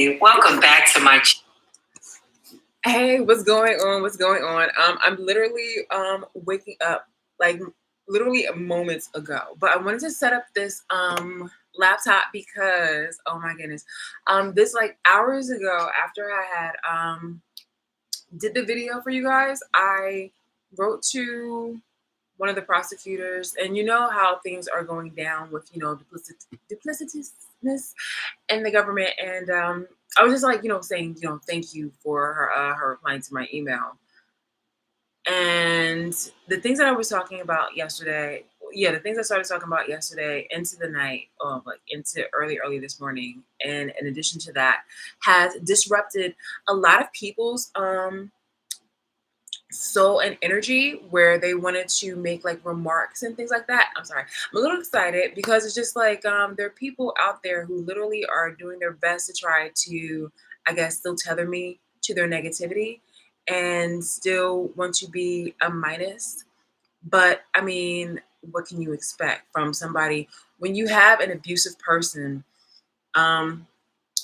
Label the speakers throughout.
Speaker 1: Welcome back to my
Speaker 2: Hey, what's going on? What's going on? I'm literally waking up like literally moments ago. But I wanted to set up this laptop because oh my goodness. This like hours ago after I had did the video for you guys, I wrote to one of the prosecutors, and you know how things are going down with duplicitousness in the government, and I was just like saying thank you for her replying to my email, and the things that I was talking about yesterday. Yeah, the things I started talking about yesterday into the night, like into early this morning, and in addition to that, has disrupted a lot of people's soul and energy where they wanted to make like remarks and things like that. I'm sorry. I'm a little excited because it's just like there are people out there who literally are doing their best to try to, I guess, still tether me to their negativity and still want to be a minus. But I mean, what can you expect from somebody when you have an abusive person um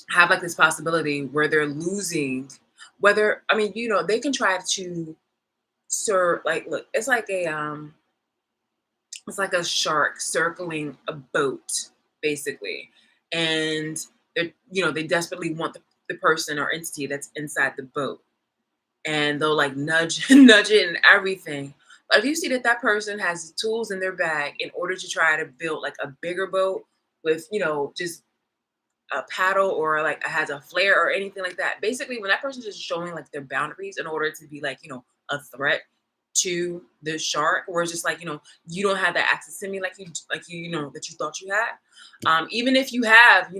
Speaker 2: have like this possibility where they're losing, whether I mean, they can try to sir, like, look, it's like a shark circling a boat, basically, and they desperately want the person or entity that's inside the boat, and they'll like nudge nudge it and everything. But if you see that that person has tools in their bag in order to try to build like a bigger boat with just a paddle or like has a flare or anything like that. Basically, when that person's just showing like their boundaries in order to be like, a threat to the shark, or it's just like, you don't have that access to me that you thought you had. Even if you have,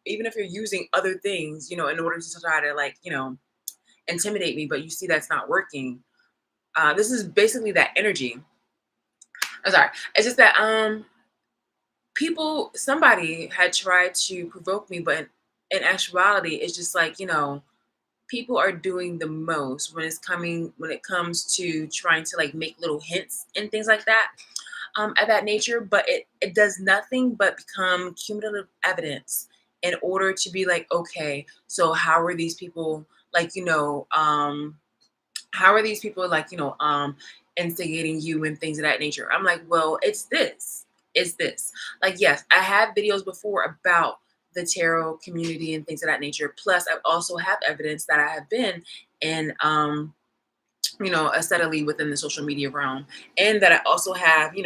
Speaker 2: even if you're using other things, in order to try to like, intimidate me, but you see that's not working. This is basically that energy. I'm sorry. It's just that somebody had tried to provoke me, but in actuality it's just like people are doing the most when it comes to trying to like make little hints and things like that of that nature, but it does nothing but become cumulative evidence in order to be like, okay, so how are these people like how are these people like instigating you and things of that nature. I'm like, well, it's this. Like, yes, I have videos before about the tarot community and things of that nature, plus I also have evidence that I have been in steadily within the social media realm, and that I also have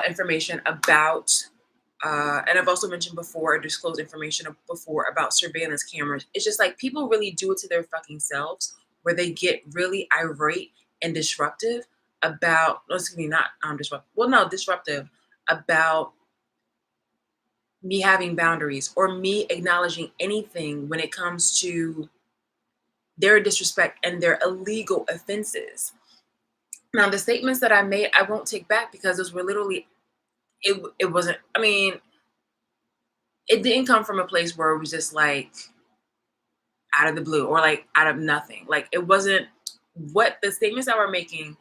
Speaker 2: information about and I've also mentioned before, disclosed information before about surveillance cameras. It's just like people really do it to their fucking selves, where they get really irate and disruptive about, no, excuse me, not disruptive. Well, no, disruptive about me having boundaries or me acknowledging anything when it comes to their disrespect and their illegal offenses. Now, the statements that I made, I won't take back because those were literally, it wasn't, I mean, it didn't come from a place where it was just like out of the blue or like out of nothing. Like, it wasn't what the statements that we're making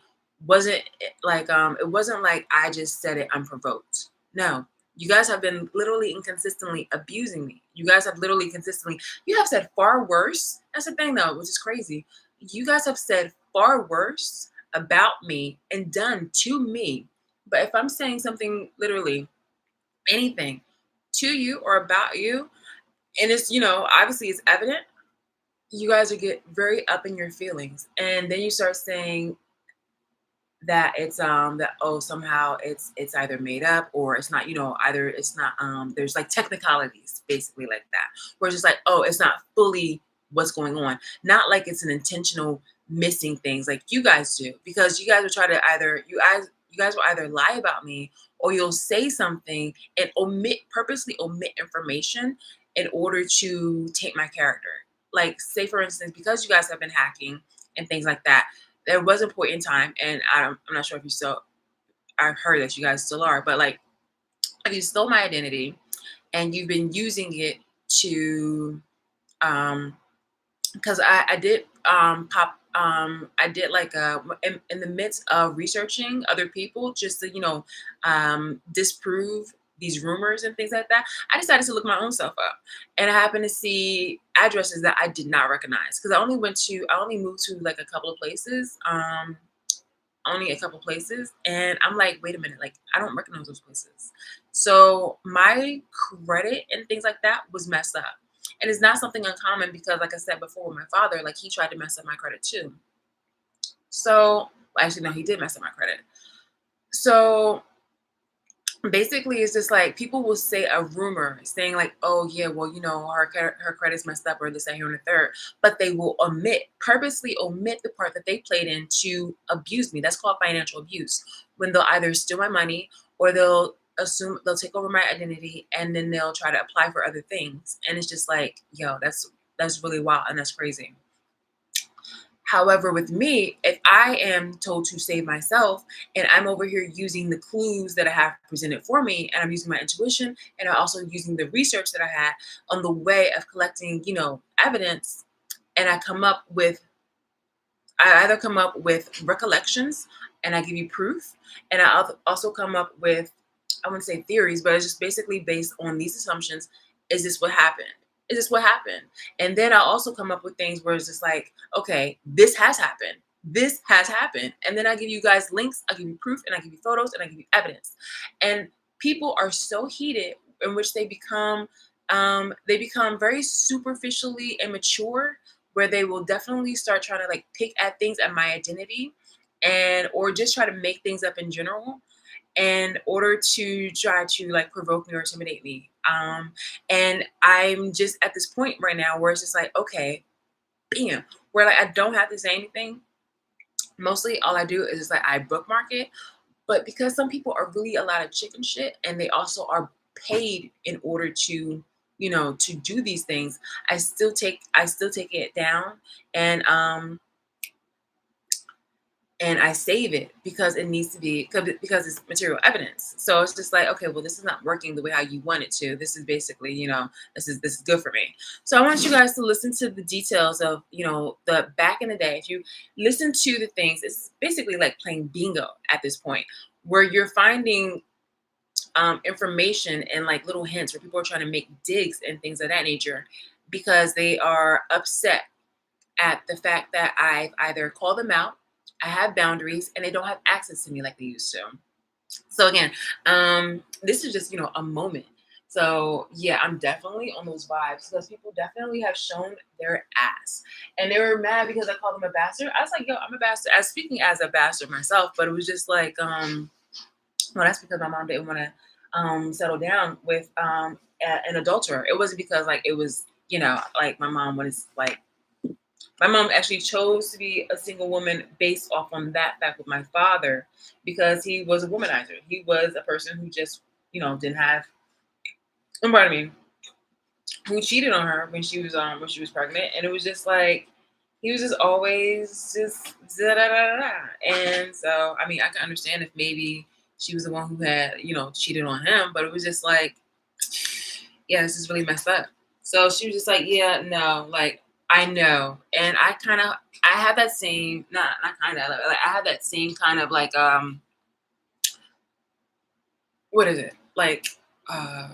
Speaker 2: wasn't it wasn't like I just said it unprovoked. No. You guys have been literally and consistently abusing me. You guys have literally consistently, you have said far worse. That's the thing though, which is crazy. You guys have said far worse about me and done to me. But if I'm saying something literally anything to you or about you, and it's obviously it's evident, you guys will get very up in your feelings, and then you start saying that it's that, oh, somehow it's either made up or it's not, either it's not, there's like technicalities basically like that, where it's just like, oh, it's not fully what's going on, not like it's an intentional missing things like you guys do, because you guys will try to either you guys will either lie about me, or you'll say something and purposely omit information in order to taint my character. Like, say for instance, because you guys have been hacking and things like that, there was a point in time, and I'm not sure if you still, I've heard that you guys still are, but like, if you stole my identity and you've been using it to, because I did I did like in the midst of researching other people just to disprove these rumors and things like that, I decided to look my own self up, and I happened to see addresses that I did not recognize because I only moved to like a couple of places, only a couple places, and I'm like, wait a minute, like I don't recognize those places. So my credit and things like that was messed up, and it's not something uncommon because, like I said before, with my father, like he tried to mess up my credit too. So well, actually, no, he did mess up my credit. So basically it's just like people will say a rumor saying like, oh yeah, well, her credit's messed up or this, that, here, and the third, but they will purposely omit the part that they played in to abuse me. That's called financial abuse, when they'll either steal my money or they'll take over my identity, and then they'll try to apply for other things, and it's just like, yo, that's really wild and that's crazy. However, with me, if I am told to save myself and I'm over here using the clues that I have presented for me, and I'm using my intuition, and I'm also using the research that I had on the way of collecting, evidence, and I either come up with recollections and I give you proof, and also come up with, I wouldn't say theories, but it's just basically based on these assumptions. Is this what happened? Is this what happened? And then I'll also come up with things where it's just like, okay, this has happened. This has happened. And then I give you guys links, I give you proof, and I give you photos, and I give you evidence. And people are so heated in which they become very superficially immature, where they will definitely start trying to like pick at things at my identity, and or just try to make things up in general in order to try to like provoke me or intimidate me. And I'm just at this point right now where it's just like, okay, bam, where like I don't have to say anything. Mostly all I do is just like I bookmark it. But because some people are really a lot of chicken shit, and they also are paid in order to do these things, I still take it down, and and I save it because it needs to be, because it's material evidence. So it's just like, okay, well, this is not working the way how you want it to. This is basically, this is good for me. So I want you guys to listen to the details of, the back in the day. If you listen to the things, it's basically like playing bingo at this point, where you're finding information and like little hints where people are trying to make digs and things of that nature, because they are upset at the fact that I've either called them out, I have boundaries, and they don't have access to me like they used to. So again, this is just, a moment. So yeah, I'm definitely on those vibes because people definitely have shown their ass, and they were mad because I called them a bastard. I was like, yo, I'm a bastard. I was speaking as a bastard myself, but it was just like, well, that's because my mom didn't want to settle down with an adulterer. It wasn't because like it was, like my mom actually chose to be a single woman based off on that fact with my father, because he was a womanizer. He was a person who just, didn't have, pardon me, who cheated on her when she was pregnant, and it was just like he was just always just da da da da. And so, I mean, I can understand if maybe she was the one who had, cheated on him, but it was just like, yeah, this is really messed up. So she was just like, yeah, no, like I know, and I have that same, not kind of, like I have that same kind of like what is it like uh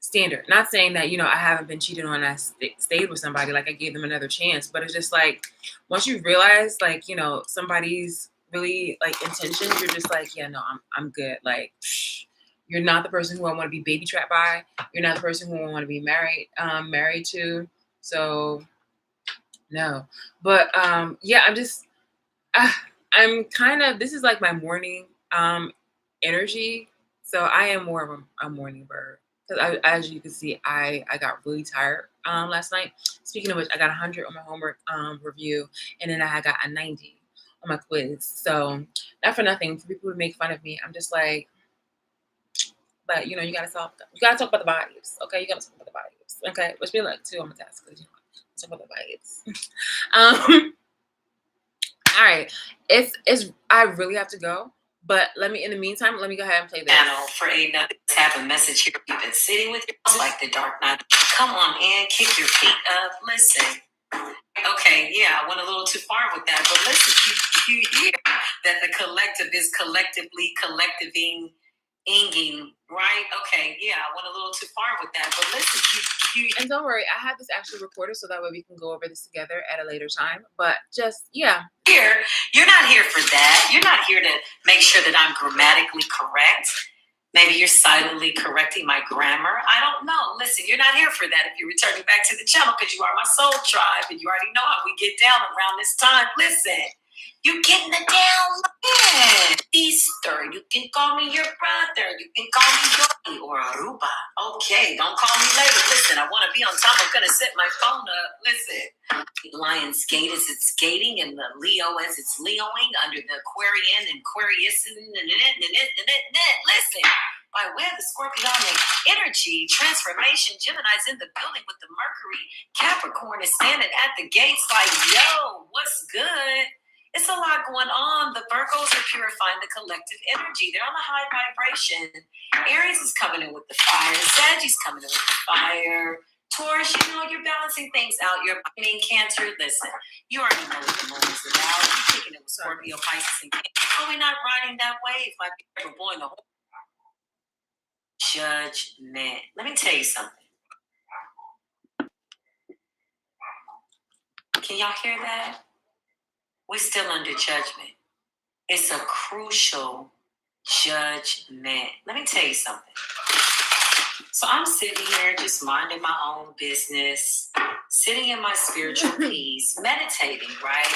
Speaker 2: standard. Not saying that, I haven't been cheated on. I stayed with somebody, like I gave them another chance, but it's just like once you realize like, somebody's really like intentions, you're just like, yeah, no, I'm good. Like you're not the person who I want to be baby trapped by. You're not the person who I want to be married to. So no. But yeah, uh, I'm kind of, this is like my morning energy. So I am more of a morning bird. Because as you can see, I got really tired last night. Speaking of which, I got 100 on my homework review, and then I got a 90 on my quiz. So not for nothing, for people to make fun of me, I'm just like, but you gotta talk about the vibes. Okay, you gotta talk about the vibes. Okay, wish me luck too on the test, because talk about the vibes. All right, it's I really have to go, but in the meantime, let me go ahead and play this. Channel for another have a message here. You've been sitting with yourself like the Dark Knight. Come on in, kick your feet up. Listen. Okay, yeah, I went a little too far with that, but listen, you hear that the collective is collectively collectiving
Speaker 1: Inging, right? Okay, yeah, I went a little too far with that. But listen,
Speaker 2: and don't worry, I have this actually recorded so that way we can go over this together at a later time. But just, yeah.
Speaker 1: Here, you're not here for that. You're not here to make sure that I'm grammatically correct. Maybe you're silently correcting my grammar. I don't know. Listen, you're not here for that if you're returning back to the channel because you are my soul tribe and you already know how we get down around this time. Listen, you getting the down in Easter. You can call me your brother. You can call me Yogi or Aruba. Okay, don't call me later. Listen, I want to be on time. I'm going to set my phone up. Listen. Lion's Gate as it's skating and the Leo as it's Leoing under the Aquarian and Aquarius. Listen, by way of the Scorpionic energy, transformation, Gemini's in the building with the Mercury. Capricorn is standing at the gates like, yo, what's good? It's a lot going on. The Virgos are purifying the collective energy. They're on a high vibration. Aries is coming in with the fire. Sagittarius coming in with the fire. Taurus, you know, you're balancing things out. You're being Cancer. Listen, you already know what the moon is about. You're kicking it with Scorpio, Pisces, and Cancer. Are we not riding that wave like we're blowing the whole judgment? Let me tell you something. Can y'all hear that? We're still under judgment. It's a crucial judgment. Let me tell you something. So I'm sitting here just minding my own business, sitting in my spiritual peace, meditating, right?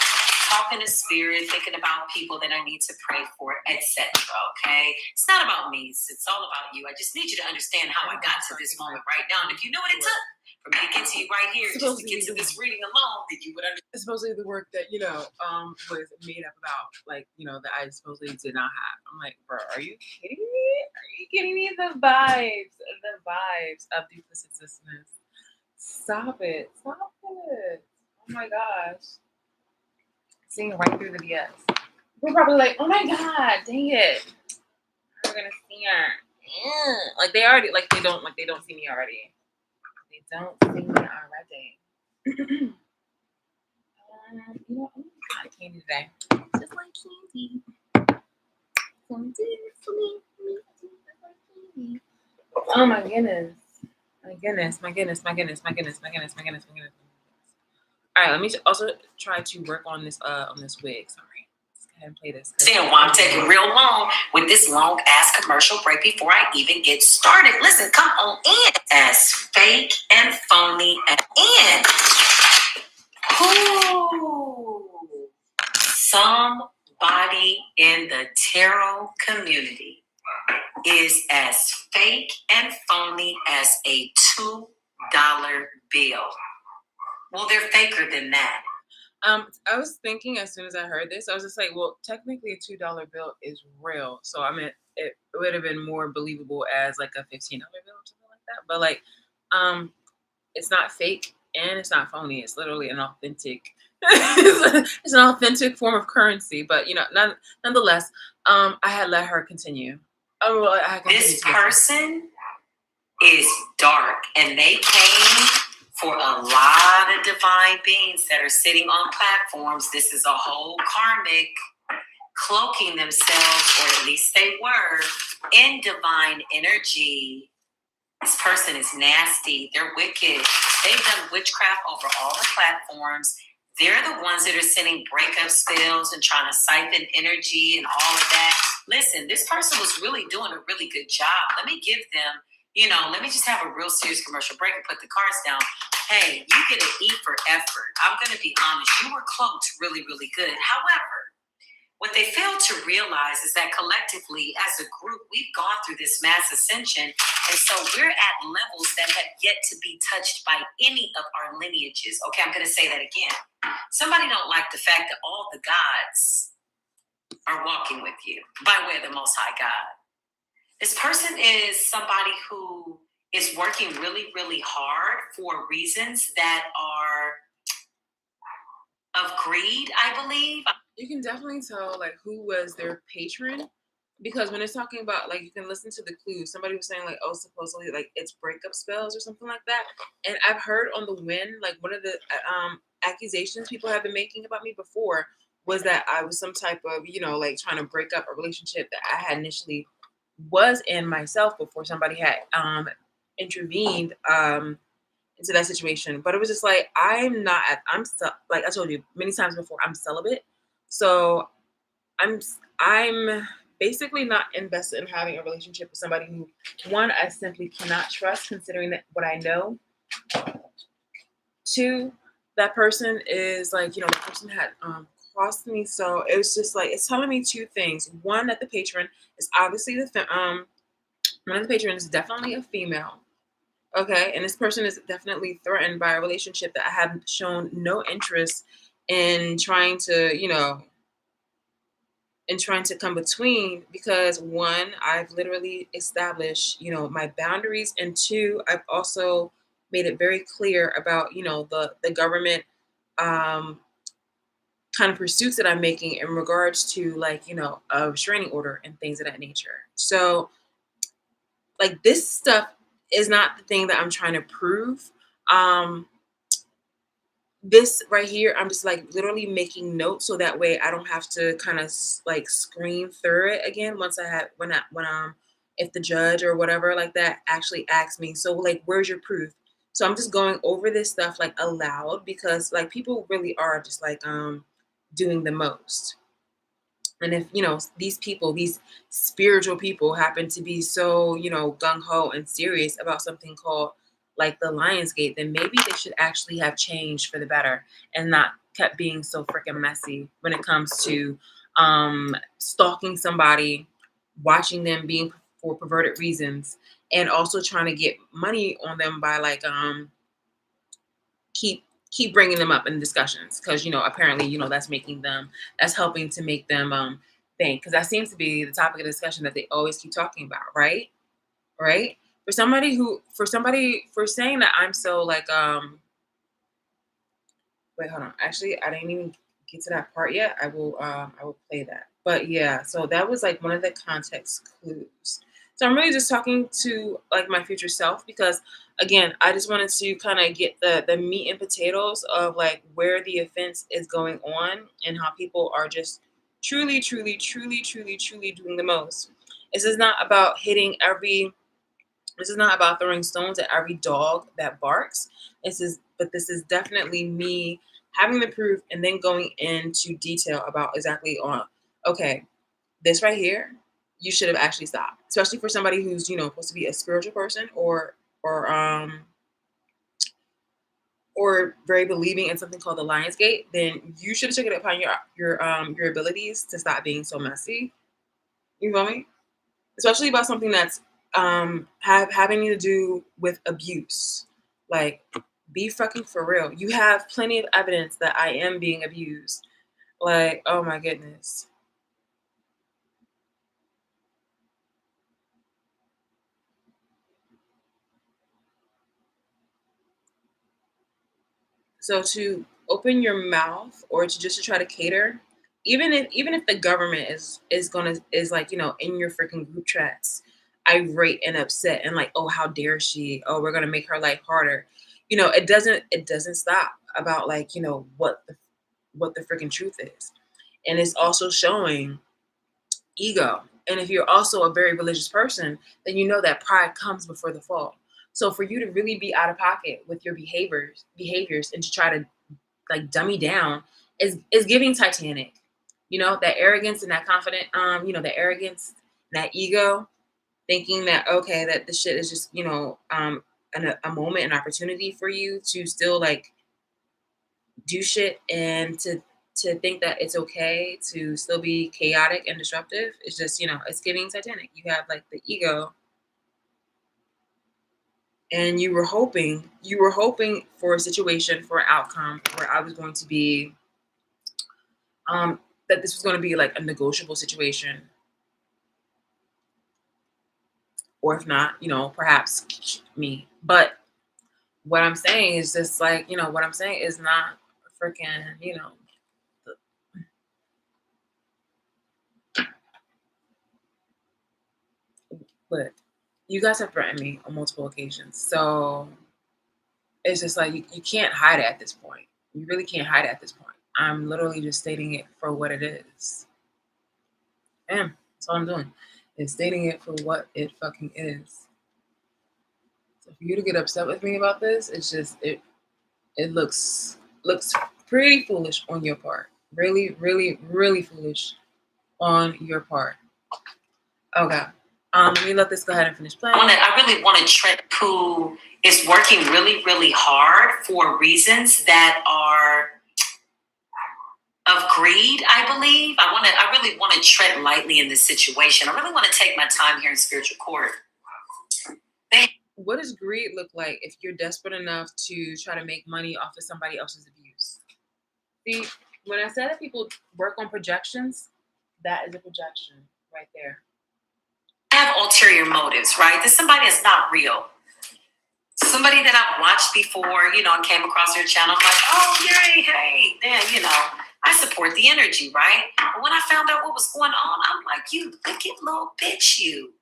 Speaker 1: Talking to spirit, thinking about people that I need to pray for, etc. Okay? It's not about me. It's all about you. I just need you to understand how I got to this moment right now. And if you know what it took for me to get to you right here, just to get to this reading alone, that you would understand.
Speaker 2: It's supposedly the work that, you know, was made up about, like, you know, that I supposedly did not have. I'm like, bro, are you kidding me? Are you kidding me? The vibes of duplicitousness. Stop it. Stop it. Oh my gosh. Seeing right through the BS. We're probably like, oh my god, dang it. We're gonna see her. Like they already, like they don't see me already. They don't see me already. You know, I'm just like candy today. Just like candy. Oh my goodness. My goodness. All right, let me also try to work on this wig. Sorry. Let's go ahead and play this.
Speaker 1: Damn, why I'm taking real long with this long ass commercial break before I even get started. Listen, come on in. As fake and phony and somebody in the tarot community is as fake and phony as a $2 bill. Well, they're faker than that.
Speaker 2: I was thinking as soon as I heard this, I was just like, well, technically a $2 bill is real. So I mean, it would have been more believable as like a $15 bill or something like that. But like, it's not fake and it's not phony. It's literally an authentic. It's an authentic form of currency. But you know, nonetheless, I had let her continue. Oh, well,
Speaker 1: this person is dark, and they came for a lot of divine beings that are sitting on platforms. This is a whole karmic cloaking themselves, or at least they were, in divine energy. This person is nasty. They're wicked. They've done witchcraft over all the platforms. They're the ones that are sending breakup spells and trying to siphon energy and all of that. Listen, this person was really doing a really good job. Let me give them, you know, let me just have a real serious commercial break and put the cards down. Hey, you get an E for effort. I'm going to be honest. You were cloaked really, really good. However, what they fail to realize is that collectively, as a group, we've gone through this mass ascension. And so we're at levels that have yet to be touched by any of our lineages. Okay, I'm going to say that again. Somebody don't like the fact that all the gods are walking with you by way of the Most High God. This person is somebody who is working really, really hard for reasons that are of greed, I believe.
Speaker 2: You can definitely tell like who was their patron, because when it's talking about, like, you can listen to the clues. Somebody was saying like, oh, supposedly like it's breakup spells or something like that. And I've heard on the wind, like one of the accusations people have been making about me before was that I was some type of, you know, like trying to break up a relationship that I had initially was in myself before somebody had intervened into that situation. But it was just like like I told you many times before, I'm celibate. So I'm basically not invested in having a relationship with somebody who, one, I simply cannot trust considering that what I know. Two, that person is like, the person had crossed me. So it was just like it's telling me two things. One, that the patron is obviously one of the patrons is definitely a female. Okay, and this person is definitely threatened by a relationship that I have shown no interest in trying to, come between, because one, I've literally established, my boundaries, and two, I've also made it very clear about, the government um kind of pursuits that I'm making in regards to, like, a restraining order and things of that nature. So like this stuff is not the thing that I'm trying to prove. Um this right here, I'm just like literally making notes so that way I don't have to kind of like scream through it again once I have when if the judge or whatever like that actually asks me, so like where's your proof? So I'm just going over this stuff like aloud because like people really are just like doing the most. And if, these people, these spiritual people happen to be so, gung ho and serious about something called like the Lionsgate, then maybe they should actually have changed for the better and not kept being so freaking messy when it comes to stalking somebody, watching them being for perverted reasons, and also trying to get money on them by like keep bringing them up in discussions because apparently that's helping to make them think, because that seems to be the topic of discussion that they always keep talking about, right. For saying that I'm so like wait, hold on, actually I didn't even get to that part yet. I will play that, but yeah, so that was like one of the context clues. So I'm really just talking to like my future self because again, I just wanted to kind of get the meat and potatoes of like where the offense is going on and how people are just truly, truly, truly, truly, truly doing the most. This is not about hitting every this is not about throwing stones at every dog that barks. This is definitely me having the proof and then going into detail about exactly on, okay, this right here, you should have actually stopped. Especially for somebody who's, supposed to be a spiritual person or or very believing in something called the Lions Gate, then you should have taken it upon your abilities to stop being so messy. You feel me? Especially about something that's having to do with abuse. Like, be fucking for real. You have plenty of evidence that I am being abused. Like, oh my goodness. So to open your mouth or to just to try to cater, even if the government is like, in your freaking group chats, irate and upset and like, oh, how dare she? Oh, we're gonna make her life harder. It doesn't stop about like, what the freaking truth is. And it's also showing ego. And if you're also a very religious person, then you know that pride comes before the fall. So for you to really be out of pocket with your behaviors and to try to like dummy down is giving Titanic. That arrogance and that confident, the arrogance, that ego, thinking that okay, that the shit is just, a moment, an opportunity for you to still like do shit and to think that it's okay to still be chaotic and disruptive. It's just, it's giving Titanic. You have like the ego, and you were hoping for a situation, for an outcome where I was going to be that this was going to be like a negotiable situation, or if not, perhaps me. But what I'm saying is just like, what I'm saying is not freaking, but you guys have threatened me on multiple occasions. So it's just like you can't hide it at this point. You really can't hide it at this point. I'm literally just stating it for what it is. Damn, that's all I'm doing. and stating it for what it fucking is. So for you to get upset with me about this, it's just it looks pretty foolish on your part. Really, really, really foolish on your part. Okay. Let me let this go ahead and finish playing.
Speaker 1: I really want to tread who is working really, really hard for reasons that are of greed, I believe. I really want to tread lightly in this situation. I really want to take my time here in spiritual court.
Speaker 2: What does greed look like if you're desperate enough to try to make money off of somebody else's abuse? See, when I said that people work on projections, that is a projection right there.
Speaker 1: Have ulterior motives, right? There's somebody that's not real. Somebody that I've watched before, and came across their channel. I'm like, oh, yay, hey, then, I support the energy, right? But when I found out what was going on, I'm like, you wicked little bitch, you.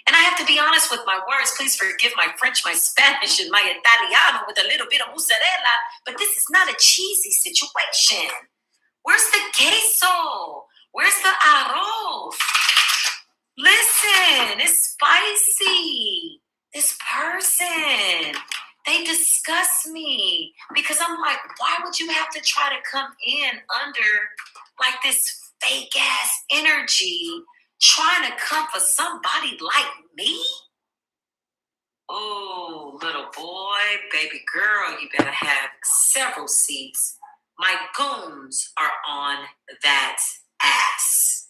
Speaker 1: And I have to be honest with my words. Please forgive my French, my Spanish, and my Italiano with a little bit of mozzarella. But this is not a cheesy situation. Where's the queso? Where's the arroz? Listen, it's spicy. This person, they disgust me because I'm like, why would you have to try to come in under like this fake ass energy trying to come for somebody like me? Oh, little boy, baby girl, you better have several seats. My goons are on that ass.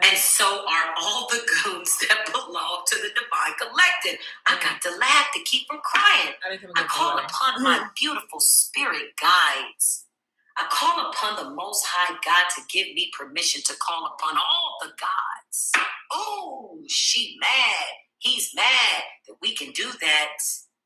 Speaker 1: And so are all the goons that belong to the Divine Collective. I got to laugh to keep from crying. I call upon my beautiful spirit guides. I call upon the Most High God to give me permission to call upon all the gods. Oh, she mad. He's mad that we can do that.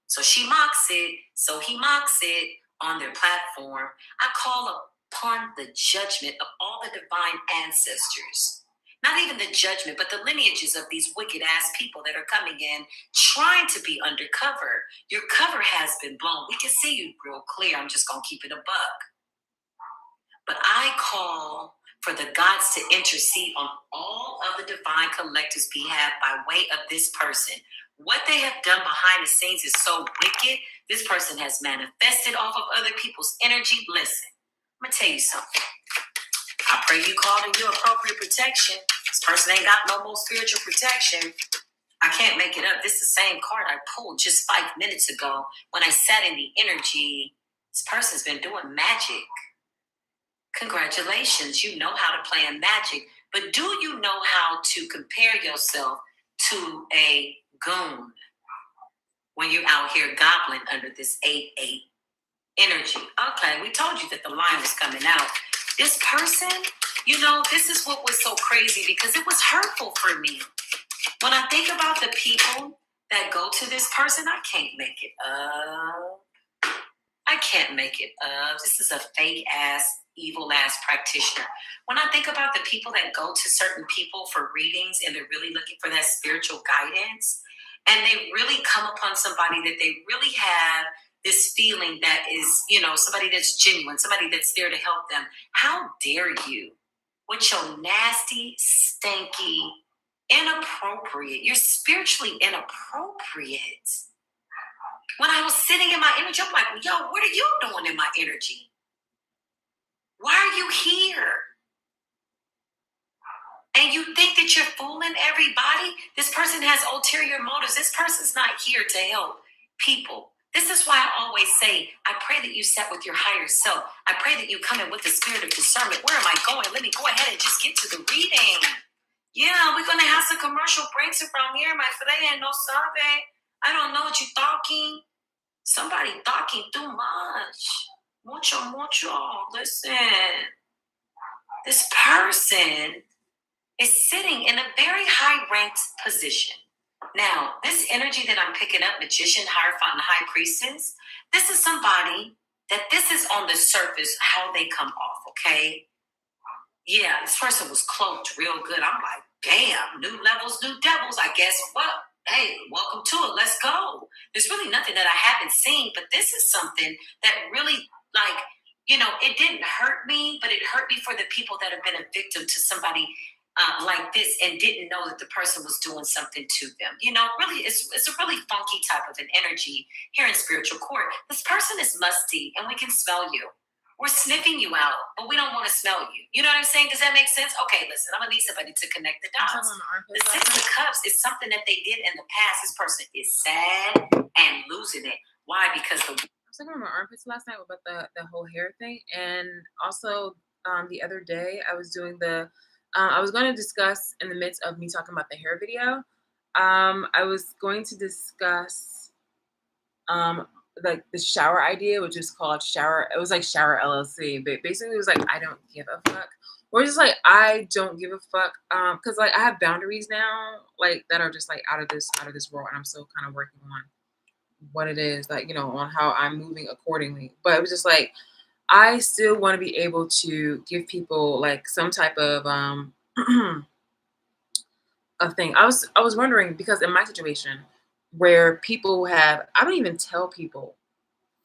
Speaker 1: So she mocks it. So he mocks it on their platform. I call upon the judgment of all the divine ancestors. Not even the judgment, but the lineages of these wicked ass people that are coming in, trying to be undercover. Your cover has been blown. We can see you real clear. I'm just going to keep it a buck. But I call for the gods to intercede on all of the divine collectives' behalf by way of this person. What they have done behind the scenes is so wicked. This person has manifested off of other people's energy. Listen, I'm going to tell you something. I pray you called in your appropriate protection. This person ain't got no more spiritual protection. I can't make it up. This is the same card I pulled just 5 minutes ago when I sat in the energy. This person's been doing magic. Congratulations. You know how to play in magic. But do you know how to compare yourself to a goon when you're out here gobbling under this 8-8 energy? Okay, we told you that the line was coming out. This person, this is what was so crazy because it was hurtful for me. When I think about the people that go to this person, I can't make it up. I can't make it up. This is a fake ass, evil ass practitioner. When I think about the people that go to certain people for readings and they're really looking for that spiritual guidance, and they really come upon somebody that they really have this feeling that is, somebody that's genuine, somebody that's there to help them. How dare you, with your nasty, stinky, inappropriate, you're spiritually inappropriate. When I was sitting in my energy, I'm like, yo, what are you doing in my energy? Why are you here? And you think that you're fooling everybody? This person has ulterior motives. This person's not here to help people. This is why I always say, I pray that you set with your higher self. I pray that you come in with the spirit of discernment. Where am I going? Let me go ahead and just get to the reading. Yeah, we're going to have some commercial breaks around here. My friend, no sabe. I don't know what you're talking. Somebody talking too much. Mucho. Listen. This person is sitting in a very high-ranked position. Now, this energy that I'm picking up, magician, hierophant, and high priestess, this is somebody that this is on the surface how they come off, okay? Yeah, this person was cloaked real good. I'm like, damn, new levels, new devils. I guess what? Hey, welcome to it. Let's go. There's really nothing that I haven't seen, but this is something that really, it didn't hurt me, but it hurt me for the people that have been a victim to somebody like this and didn't know that the person was doing something to them. Really, it's a really funky type of an energy here in spiritual court. This person is musty and we can smell you. We're sniffing you out, but we don't want to smell you. You know what I'm saying? Does that make sense? Okay, listen, I'm gonna need somebody to connect the dots. The Six of Cups is something that they did in the past. This person is sad and losing it. Why? Because
Speaker 2: I was talking about my armpits last night about the whole hair thing, and also the other day I was doing I was going to discuss in the midst of me talking about the hair video. I was going to discuss like the shower idea, which is called shower. It was like shower LLC, but basically it was like I don't give a fuck, or just like I don't give a fuck. Because like I have boundaries now, like that are just like out of this world, and I'm still kind of working on what it is, like on how I'm moving accordingly. But it was just like I still want to be able to give people like some type of a thing. I was wondering because in my situation where people have, I don't even tell people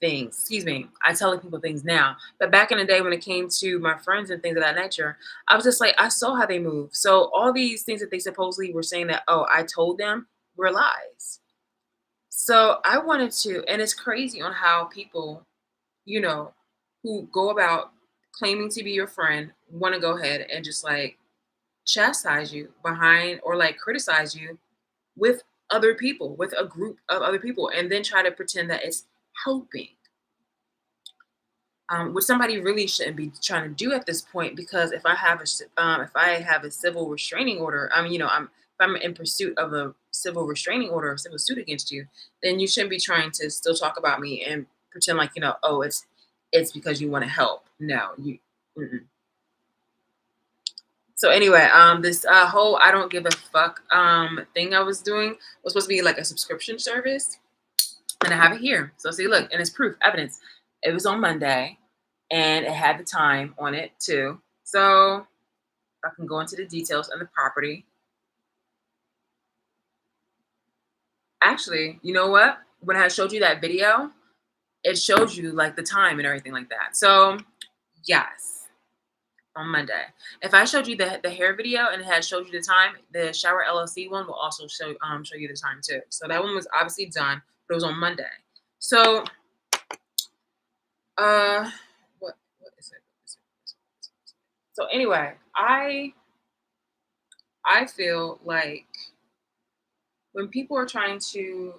Speaker 2: things. Excuse me. I tell people things now. But back in the day when it came to my friends and things of that nature, I was just like, I saw how they move. So all these things that they supposedly were saying that, oh, I told them were lies. So I wanted to, and it's crazy on how people, you know, who go about claiming to be your friend want to go ahead and just like chastise you behind or like criticize you with other people, with a group of other people, and then try to pretend that it's helping. Which somebody really shouldn't be trying to do at this point, because if I have a civil restraining order, if I'm in pursuit of a civil restraining order or civil suit against you, then you shouldn't be trying to still talk about me and pretend like oh, it's because you want to help. No, you. Mm-mm. So anyway, this whole I don't give a fuck thing I was doing was supposed to be like a subscription service, and I have it here. So see, look, and it's proof, evidence. It was on Monday, and it had the time on it too. So I can go into the details of the property. Actually, you know what? When I showed you that video, it showed you like the time and everything like that. So yes, on Monday. If I showed you the hair video and it had showed you the time, the shower LLC one will also show you the time too. So that one was obviously done, but it was on Monday. So uh what is it? So anyway, I feel like when people are trying to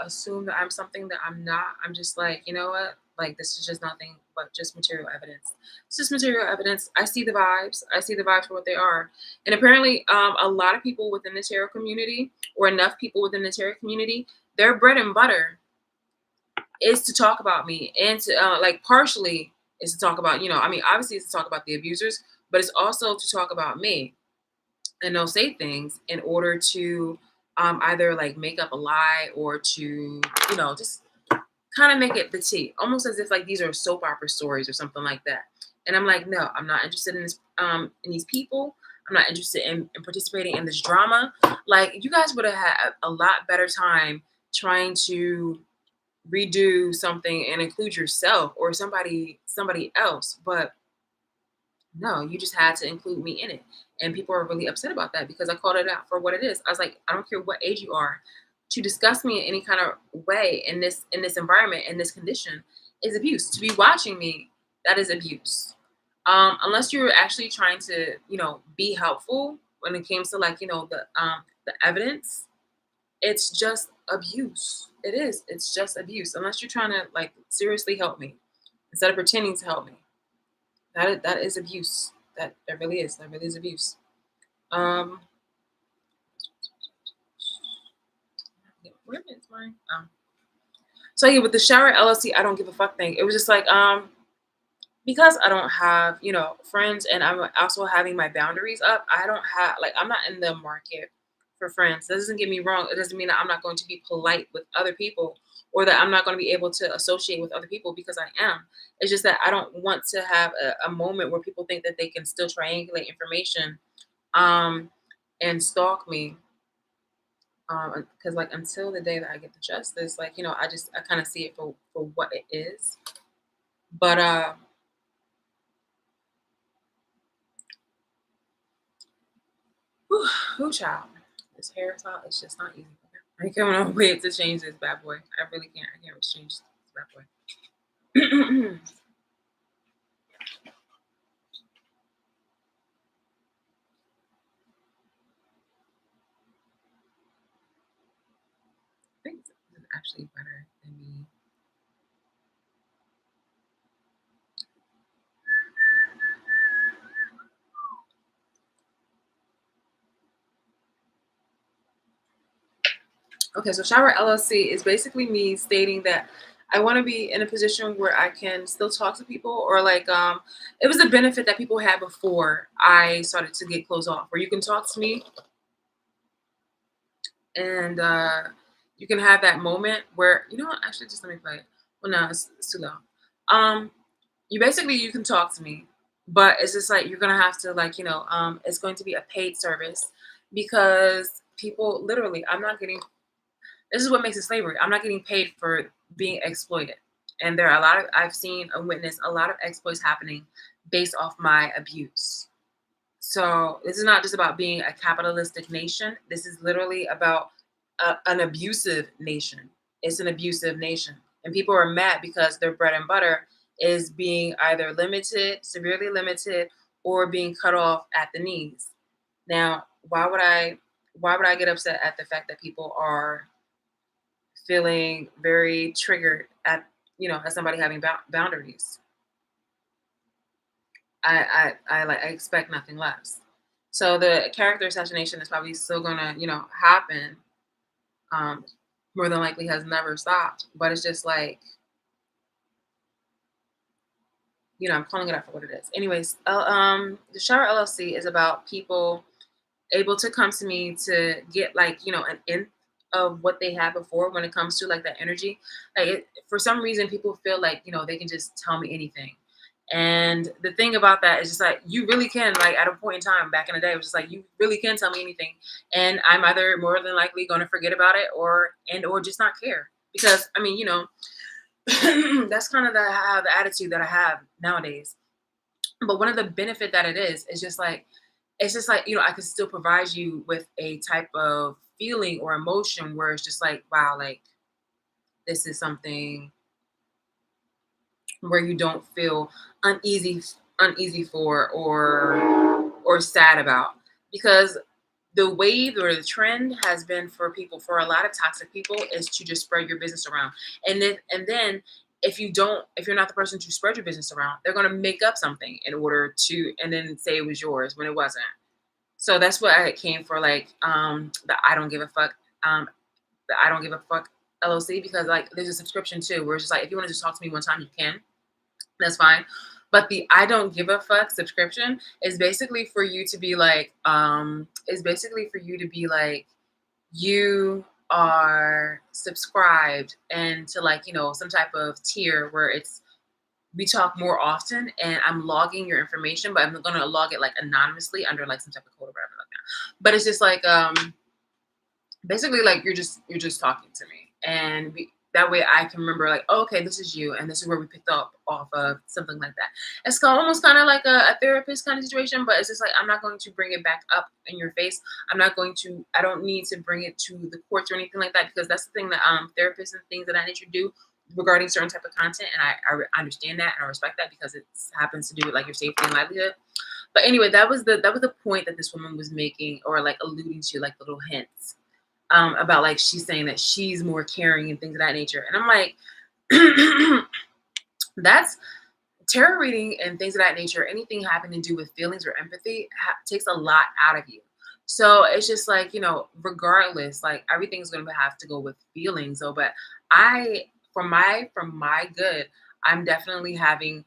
Speaker 2: assume that I'm something that I'm not, I'm just like, you know what? Like, this is just nothing but just material evidence. It's just material evidence. I see the vibes. I see the vibes for what they are. And apparently, a lot of people within the tarot community, or enough people within the tarot community, their bread and butter is to talk about me, and to like partially is to talk about, obviously it's to talk about the abusers, but it's also to talk about me. And they'll say things in order to either like make up a lie or to just kind of make it the tea, almost as if like these are soap opera stories or something like that. And I'm like, no, I'm not interested in this, in these people. I'm not interested in participating in this drama. Like, you guys would have had a lot better time trying to redo something and include yourself or somebody else, but no, you just had to include me in it. And people are really upset about that because I called it out for what it is. I was like, I don't care what age you are, to discuss me in any kind of way in this environment, in this condition, is abuse. To be watching me, that is abuse. Unless you're actually trying to, be helpful when it comes to like, the evidence, it's just abuse. It is. It's just abuse. Unless you're trying to like seriously help me instead of pretending to help me. That is abuse. That really is. That really is abuse. Um, where is mine? So yeah, with the shower LLC, I don't give a fuck thing. It was just like because I don't have friends, and I'm also having my boundaries up. I don't have like I'm not in the market for friends. That doesn't get me wrong. It doesn't mean that I'm not going to be polite with other people, or that I'm not going to be able to associate with other people, because I am. It's just that I don't want to have a moment where people think that they can still triangulate information and stalk me. Because like until the day that I get the justice, like I kind of see it for what it is. But Whew, child. This hairstyle is just not easy. I can't wait to change this bad boy. I really can't. I can't change this bad boy. I think this is actually better than me. Okay, so Shower LLC is basically me stating that I want to be in a position where I can still talk to people, or like it was a benefit that people had before I started to get closed off, where you can talk to me and you can have that moment where, you know what, actually just let me play it. Well, no, it's too low. Um, you can talk to me, but it's just like you're gonna have to, like, it's going to be a paid service, because people literally, I'm not getting, this is what makes it slavery. I'm not getting paid for being exploited. And there are a lot of, I've seen and witnessed a lot of exploits happening based off my abuse. So this is not just about being a capitalistic nation. This is literally about an abusive nation. It's an abusive nation. And people are mad because their bread and butter is being either limited, severely limited, or being cut off at the knees. Now, why would I get upset at the fact that people are feeling very triggered at, as somebody having boundaries? I expect nothing less. So the character assassination is probably still gonna, happen. Um, More than likely has never stopped. But it's just like, I'm calling it out for what it is. Anyways, the Shower LLC is about people able to come to me to get, like, an in of what they had before when it comes to like that energy. Like for some reason, people feel like, they can just tell me anything. And the thing about that is just like, you really can, like, at a point in time back in the day, it was just like, you really can tell me anything. And I'm either more than likely going to forget about it, or just not care. Because I mean, that's kind of the attitude that I have nowadays. But one of the benefit that it is just like, it's just like, I can still provide you with a type of feeling or emotion where it's just like, wow, like, this is something where you don't feel uneasy for, or sad about. Because the wave or the trend has been for people, for a lot of toxic people, is to just spread your business around. And then if you're not the person to spread your business around, they're going to make up something in order to, and then say it was yours when it wasn't. So that's what I came for, like, the I don't give a fuck, um the I don't give a fuck LLC. Because like there's a subscription too, where it's just like, if you want to just talk to me one time, you can. That's fine. But the I don't give a fuck subscription is basically for you to be like, you are subscribed and to, like, some type of tier where it's, we talk more often, and I'm logging your information, but I'm gonna log it like anonymously under like some type of code or whatever like that. But it's just like, basically, like, you're just talking to me, and that way I can remember, like, oh, okay, this is you, and this is where we picked up off of, something like that. It's almost kind of like a therapist kind of situation, but it's just like, I'm not going to bring it back up in your face. I don't need to bring it to the courts or anything like that, because that's the thing that therapists and things of that nature do regarding certain type of content, and I understand that and I respect that, because it happens to do with like your safety and livelihood. But anyway, that was the point that this woman was making, or like alluding to, like the little hints, about, like, she's saying that she's more caring and things of that nature. And I'm like, that's tarot reading and things of that nature. Anything having to do with feelings or empathy takes a lot out of you. So it's just like, regardless, like, everything's going to have to go with feelings. So, but from my good, I'm definitely having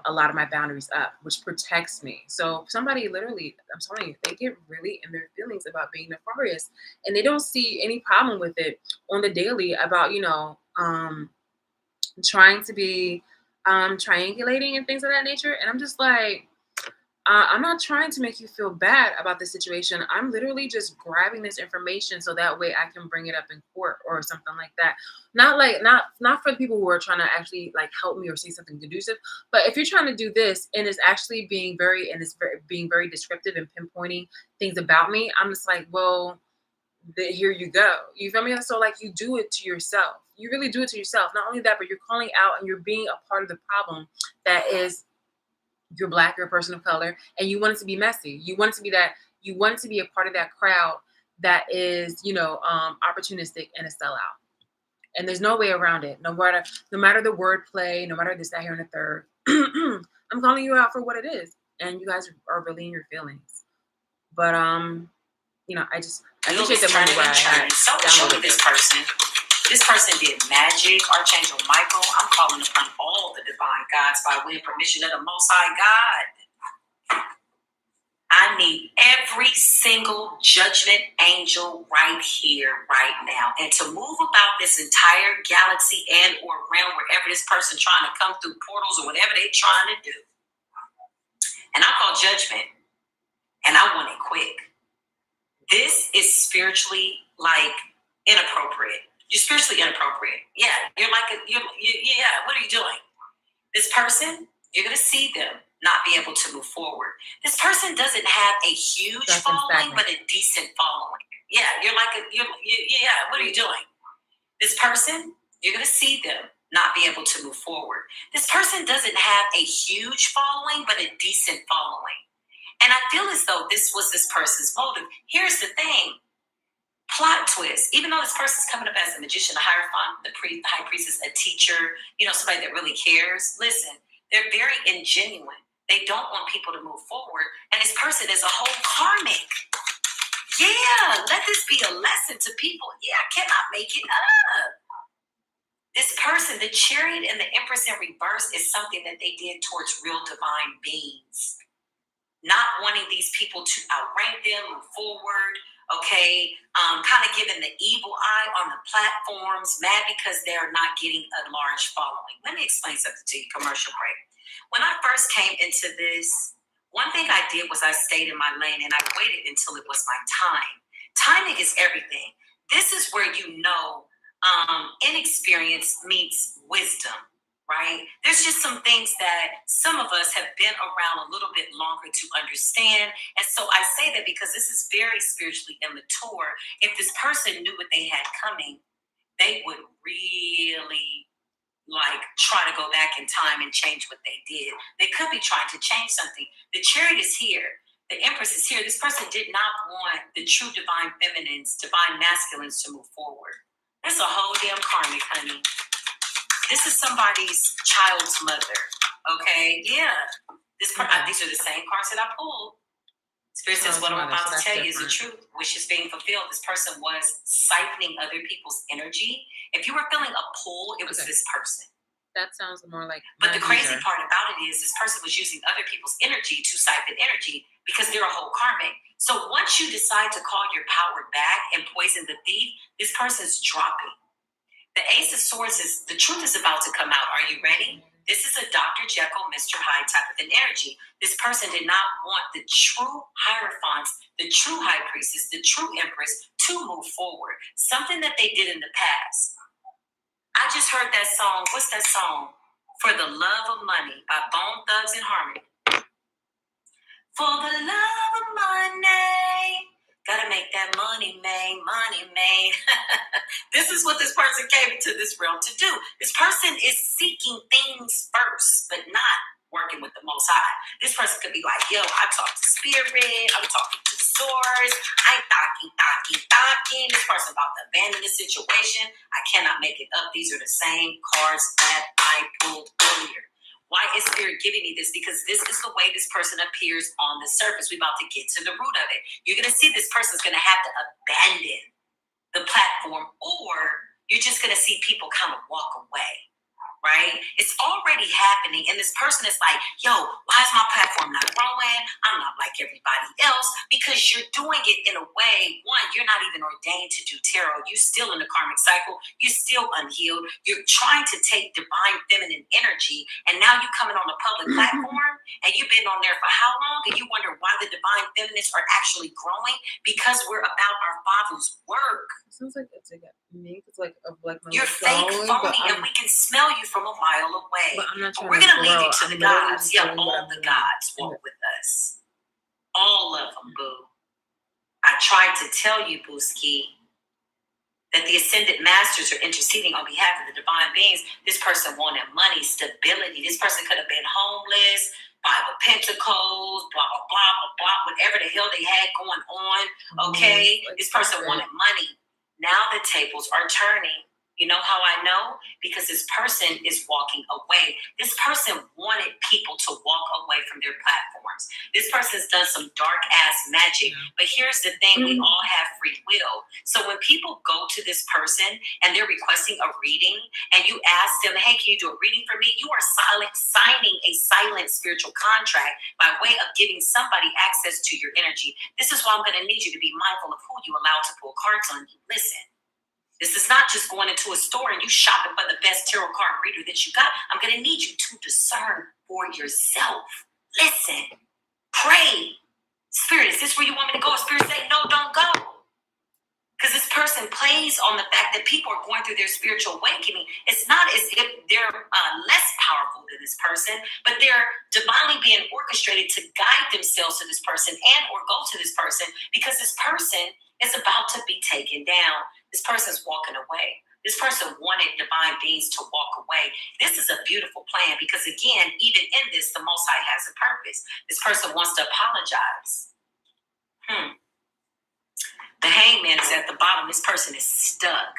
Speaker 2: a lot of my boundaries up, which protects me. So somebody literally, I'm telling you, they get really in their feelings about being nefarious, and they don't see any problem with it on the daily about, trying to be triangulating and things of that nature. And I'm just like, I'm not trying to make you feel bad about this situation. I'm literally just grabbing this information so that way I can bring it up in court or something like that. Not for the people who are trying to actually like help me or say something conducive. But if you're trying to do this and it's actually being very descriptive and pinpointing things about me, I'm just like, well, here you go. You feel me? So like you do it to yourself. You really do it to yourself. Not only that, but you're calling out and you're being a part of the problem that is you're black, you're a person of color, and you want it to be messy. You want it to be that you want it to be a part of that crowd that is, opportunistic and a sellout. And there's no way around it. No matter the wordplay, no matter this, that, here, and the third. I'm calling you out for what it is. And you guys are really in your feelings. But I
Speaker 1: Will
Speaker 2: appreciate
Speaker 1: is
Speaker 2: the money
Speaker 1: turning
Speaker 2: where
Speaker 1: and
Speaker 2: I had
Speaker 1: turning. So show me
Speaker 2: downloaded
Speaker 1: this
Speaker 2: this.
Speaker 1: person. This person did magic. Archangel Michael, I'm calling upon all the divine gods by way of permission of the Most High God. I need every single judgment angel right here, right now. And to move about this entire galaxy and or realm, wherever this person trying to come through portals or whatever they're trying to do. And I call judgment. And I want it quick. This is spiritually inappropriate. You're spiritually inappropriate. Yeah, you're yeah. What are you doing? This person, you're gonna see them not be able to move forward. This person doesn't have a huge following, but a decent following. Yeah, yeah. What are you doing? This person, you're gonna see them not be able to move forward. This person doesn't have a huge following, but a decent following. And I feel as though this was this person's motive. Here's the thing. Plot twist. Even though this person's coming up as a magician, a hierophant, the high priestess, a teacher, somebody that really cares. Listen, they're very ingenuine. They don't want people to move forward. And this person is a whole karmic. Yeah, let this be a lesson to people. Yeah, I cannot make it up. This person, the chariot and the empress in reverse, is something that they did towards real divine beings. Not wanting these people to outrank them, move forward, okay? Kind of giving the evil eye on the platforms, mad because they're not getting a large following. Let me explain something to you, commercial break. When I first came into this, one thing I did was I stayed in my lane and I waited until it was my time. Timing is everything. This is where inexperience meets wisdom. Right? There's just some things that some of us have been around a little bit longer to understand. And so I say that because this is very spiritually immature. If this person knew what they had coming, they would really try to go back in time and change what they did. They could be trying to change something. The chariot is here. The empress is here. This person did not want the true divine feminines, divine masculines to move forward. That's a whole damn karmic, honey. This is somebody's child's mother, okay? Yeah. These are the same cards that I pulled. Spirit says, what I'm about to tell you is the truth. Wishes being fulfilled. This person was siphoning other people's energy. If you were feeling a pull, it was this person.
Speaker 2: That sounds more like.
Speaker 1: But the crazy part about it is this person was using other people's energy to siphon energy because they're a whole karmic. So once you decide to call your power back and poison the thief, this person's dropping. The Ace of Swords is, the truth is about to come out. Are you ready? This is a Dr. Jekyll, Mr. Hyde type of an energy. This person did not want the true hierophants, the true high priestess, the true empress to move forward. Something that they did in the past. I just heard that song. What's that song? For the Love of Money by Bone Thugs and Harmony. For the love of money. Gotta make that money, money, man. This is what this person came into this realm to do. This person is seeking things first, but not working with the Most High. This person could be like, yo, I talk to spirit, I'm talking to source, I talking. This person about to abandon the situation. I cannot make it up. These are the same cards that I pulled earlier. Why is Spirit giving me this? Because this is the way this person appears on the surface. We're about to get to the root of it. You're going to see this person's going to have to abandon the platform, or you're just going to see people kind of walk away, right? It's already happening. And this person is like, yo, why is my platform not growing? I'm not like everybody else, because you're doing it in a way, one, you're not even ordained to do tarot. You're still in the karmic cycle. You're still unhealed. You're trying to take divine feminine energy. And now you're coming on a public platform and you've been on there for how long? And you wonder why the divine feminists are actually growing, because we're about our Father's work.
Speaker 2: Sounds like it's like me. It's like my
Speaker 1: you're fake, phony, and we can smell you from a mile away.
Speaker 2: But I'm not trying
Speaker 1: we're going to leave you to
Speaker 2: I'm
Speaker 1: the gods. Yeah,
Speaker 2: doing
Speaker 1: all the gods walk with us. All of them, boo. I tried to tell you, Booski, that the ascended masters are interceding on behalf of the divine beings. This person wanted money, stability. This person could have been homeless, Five of Pentacles, blah, blah, blah, blah, blah, whatever the hell they had going on. Okay, this person wanted money. Now the tables are turning. You know how I know? Because this person is walking away. This person wanted people to walk away from their platforms. This person's done some dark ass magic. But here's the thing, we all have free will. So when people go to this person and they're requesting a reading, and you ask them, hey, can you do a reading for me? You are signing a silent spiritual contract by way of giving somebody access to your energy. This is why I'm going to need you to be mindful of who you allow to pull cards on you. Listen. This is not just going into a store and you shopping for the best tarot card reader that you got. I'm going to need you to discern for yourself. Listen, pray. Spirit, is this where you want me to go? Spirit say, no, don't go. Because this person plays on the fact that people are going through their spiritual awakening. It's not as if they're less powerful than this person, but they're divinely being orchestrated to guide themselves to this person and or go to this person, because this person is about to be taken down. This person's walking away. This person wanted divine beings to walk away. This is a beautiful plan, because again, even in this, the Most High has a purpose. This person wants to apologize. The hangman is at the bottom. This person is stuck.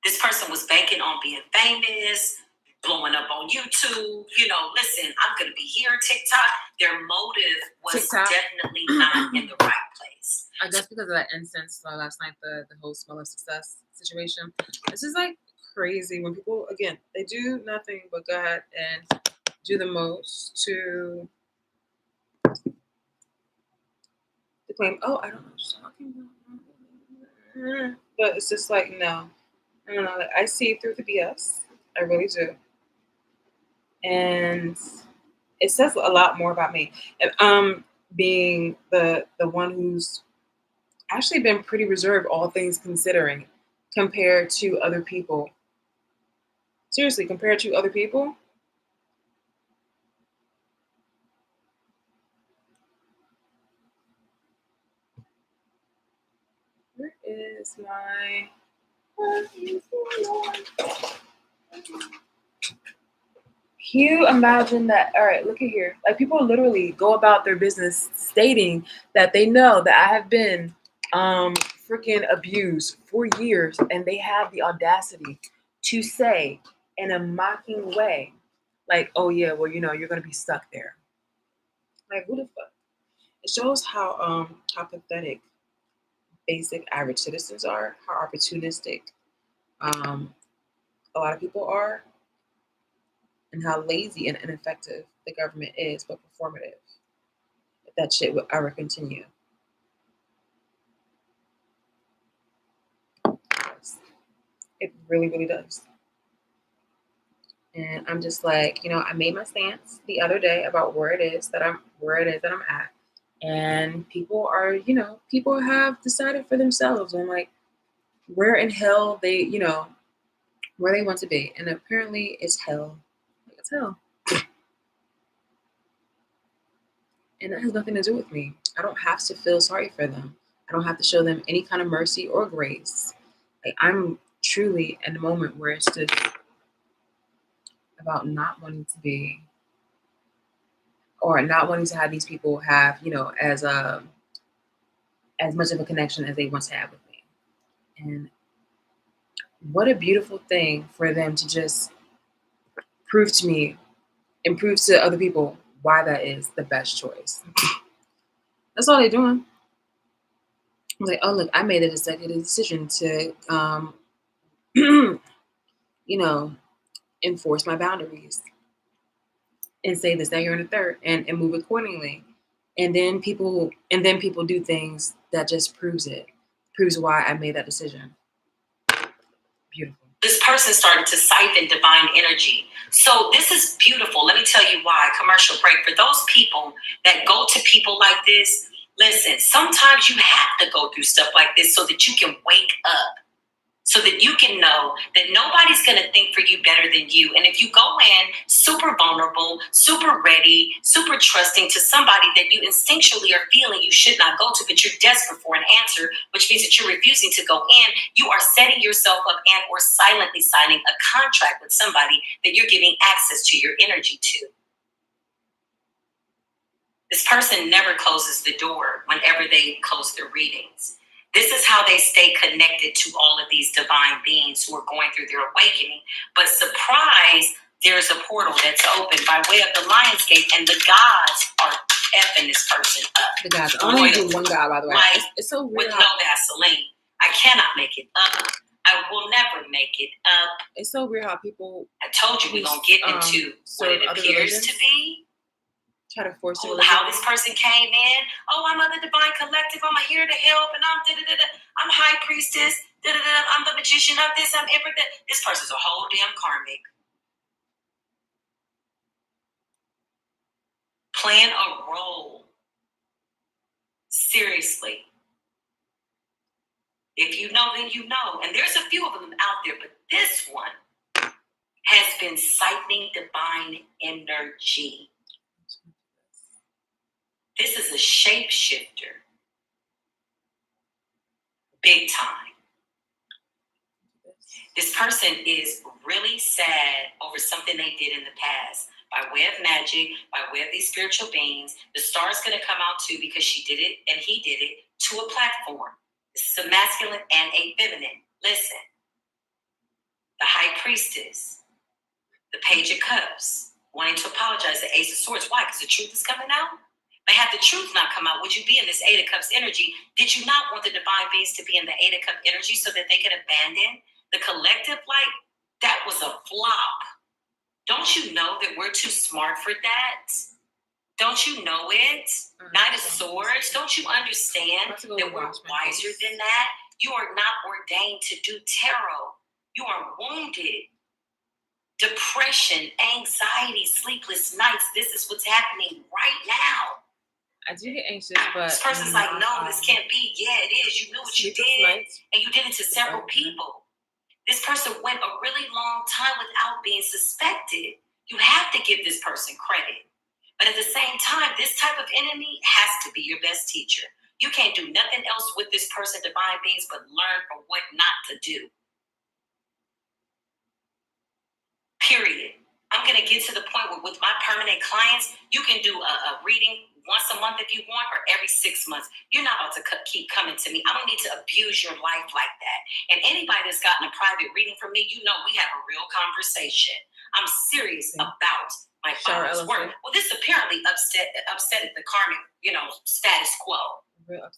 Speaker 1: This person was banking on being famous, blowing up on YouTube. You know, listen, I'm going to be here, TikTok. Their motive was definitely not in the right place.
Speaker 2: I guess because of that incense last night, the whole smell of success situation. This is like crazy when people, again, they do nothing but go ahead and do the most to claim, oh, I don't know what you're talking about. But it's just like, no. I don't know. Like, I see through the BS. I really do. And it says a lot more about me. Being the one who's actually been pretty reserved, all things considering, compared to other people. Seriously, compared to other people. Where is my... Can you imagine that? All right, look at here. Like, people literally go about their business stating that they know that I have been freaking abused for years, and they have the audacity to say in a mocking way, like, oh yeah, well, you know, you're gonna be stuck there. Like, who the fuck? It shows how pathetic basic average citizens are, how opportunistic a lot of people are, and how lazy and ineffective the government is, but performative. If that shit would ever continue. It really, really does. And I'm just like, you know, I made my stance the other day about where it is that I'm at. And people are, you know, people have decided for themselves on like where in hell they, you know, where they want to be. And apparently it's hell. Like, it's hell. And that has nothing to do with me. I don't have to feel sorry for them. I don't have to show them any kind of mercy or grace. Like, I'm truly in a moment where it's just about not wanting to be, or not wanting to have these people have, you know, as much of a connection as they once had with me. And what a beautiful thing for them to just prove to me and prove to other people why that is the best choice. That's all they're doing. I'm like, oh, look, I made a decision to, you know, enforce my boundaries and say this, that, here, and the third, and move accordingly. And then people do things that just proves why I made that decision. Beautiful.
Speaker 1: This person started to siphon divine energy. So this is beautiful. Let me tell you why. Commercial break. For those people that go to people like this, listen, sometimes you have to go through stuff like this so that you can wake up. So that you can know that nobody's going to think for you better than you. And if you go in super vulnerable, super ready, super trusting to somebody that you instinctually are feeling you should not go to, but you're desperate for an answer, which means that you're refusing to go in, you are setting yourself up and or silently signing a contract with somebody that you're giving access to your energy to. This person never closes the door whenever they close their readings. This is how they stay connected to all of these divine beings who are going through their awakening. But surprise, there's a portal that's open by way of the Lionsgate, and the gods are effing this person up.
Speaker 2: The gods. I only do one god, by the way.
Speaker 1: Like,
Speaker 2: it's so weird.
Speaker 1: With no Vaseline. I cannot make it up. I will never make it up.
Speaker 2: It's so weird how people...
Speaker 1: I told you we're going to get into what it appears to be.
Speaker 2: Try to force it.
Speaker 1: How this person came in. Oh, I'm of the divine collective. I'm here to help, and I'm I'm high priestess. I'm the magician of this. I'm everything. This person's a whole damn karmic. Playing a role. Seriously. If you know, then you know. And there's a few of them out there, but this one has been siphoning divine energy. This is a shapeshifter. Big time. This person is really sad over something they did in the past. By way of magic, by way of these spiritual beings, the star's going to come out too because she did it and he did it to a platform. This is a masculine and a feminine. Listen. The high priestess, the page of cups, wanting to apologize, the ace of swords. Why? Because the truth is coming out? But had the truth not come out, would you be in this Eight of Cups energy? Did you not want the divine beings to be in the Eight of Cups energy so that they could abandon the collective? Like, that was a flop. Don't you know that we're too smart for that? Don't you know it? Knight of Swords, don't you understand that we're wiser than that? You are not ordained to do tarot. You are wounded. Depression, anxiety, sleepless nights. This is what's happening right now.
Speaker 2: I do get anxious, but...
Speaker 1: This person's like, no, this can't be. Yeah, it is. You knew what you did, and you did it to several people. This person went a really long time without being suspected. You have to give this person credit. But at the same time, this type of enemy has to be your best teacher. You can't do nothing else with this person, divine beings, but learn from what not to do. Period. I'm going to get to the point where with my permanent clients, you can do a reading once a month if you want, or every 6 months. You're not about to keep coming to me. I don't need to abuse your life like that. And anybody that's gotten a private reading from me, you know we have a real conversation. I'm serious about my father's work. Well, this apparently upset the karmic, status quo.